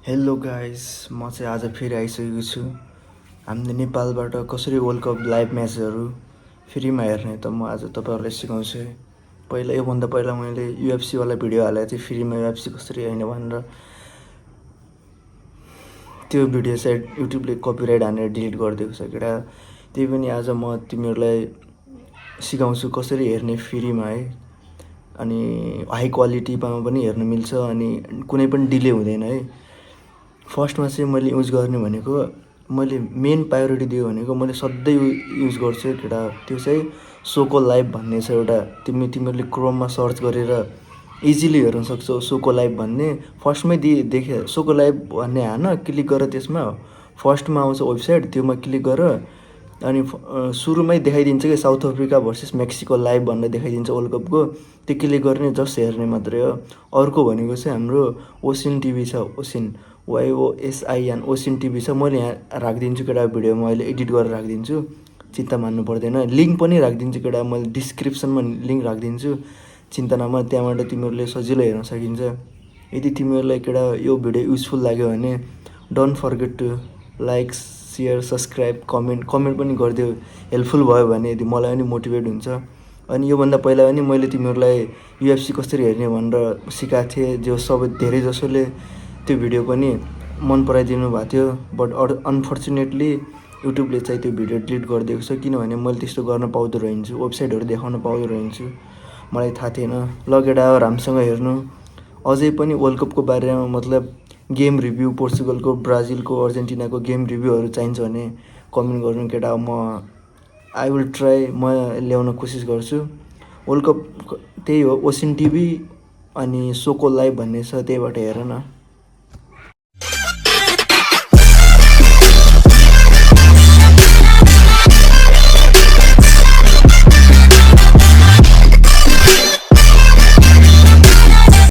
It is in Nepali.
हेलो गाइस, म चाहिँ आज फेरि आइसकेको छु। हामीले नेपालबाट कसरी वर्ल्ड कप लाइभ म्याचहरू फ्रीमा हेर्ने त म आज तपाईँहरूलाई सिकाउँछु। योभन्दा पहिला मैले युएफसीवाला भिडियो हालेको थिएँ, फ्रीमा युएफसी कसरी हेर्ने भनेर। त्यो भिडियो सायद युट्युबले कपिराइट हानेर डिलिट गरिदिएको छ केटा। त्यही पनि आज म तिमीहरूलाई सिकाउँछु कसरी हेर्ने फ्रीमा है। अनि हाई क्वालिटीमा पनि हेर्न मिल्छ अनि कुनै पनि डिले हुँदैन है। फर्स्टमा चाहिँ मैले युज गर्ने भनेको, मैले मेन प्रायोरिटी दियो भनेको मैले सधैँ युज गर्छु केटा, त्यो चाहिँ सोको लाइभ भन्ने छ एउटा। तिमीहरूले क्रोममा सर्च गरेर इजिली हेर्न सक्छौ सोको लाइभ भन्ने। फर्स्टमै देखे सोको लाइभ भन्ने हान, क्लिक गर, त्यसमा फर्स्टमा आउँछ वेबसाइट, त्योमा क्लिक गर। अनि सुरुमै देखाइदिन्छ कि south Africa versus Mexico live भनेर देखाइदिन्छ वर्ल्ड कपको। त्यो क्लिक गर्ने, जस्ट हेर्ने मात्रै हो। अर्को भनेको चाहिँ हाम्रो ओसिन टिभी छ, ओसिन YOSIN ओसिन टिभी छ। मैले यहाँ राखिदिन्छु केटा, भिडियोमा अहिले एडिट गरेर राखिदिन्छु, चिन्ता मान्नु पर्दैन। लिङ्क पनि राखिदिन्छु केटा, मैले डिस्क्रिप्सनमा लिङ्क राखिदिन्छु, चिन्ता नमार, त्यहाँबाट तिमीहरूले सजिलो हेर्न सकिन्छ। यदि तिमीहरूलाई केटा यो भिडियो युजफुल लाग्यो भने don't forget to like, share, subscribe, comment पनि गरिदियो। हेल्पफुल भयो भने यदि मलाई पनि मोटिभेट हुन्छ। अनि योभन्दा पहिला पनि मैले तिमीहरूलाई युएफसी कसरी हेर्ने भनेर सिकाएको थिएँ, जो धेरै जसोले त्यो भिडियो पनि मन पराइदिनु भएको थियो। बट अनफर्चुनेटली युट्युबले चाहिँ त्यो भिडियो डिलिट गरिदिएको छ, किनभने मैले त्यस्तो गर्न पाउँदो रहन्छु, वेबसाइटहरू देखाउन पाउँदो रहन्छु, मलाई थाहा थिएन। ल केटा, राम्रोसँग हेर्नु। अझै पनि वर्ल्ड कपको बारेमा मतलब गेम रिभ्यू, पोर्चुगलको, ब्राजिलको, अर्जेन्टिनाको गेम रिभ्यूहरू चाहिन्छ भने कमेन्ट गर्नु केटा। आई विल ट्राई, म ल्याउन कोसिस गर्छु। वर्ल्ड कप त्यही हो, ओसिन टिभी अनि सोको लाइभ भन्ने छ, त्यहीबाट हेर न।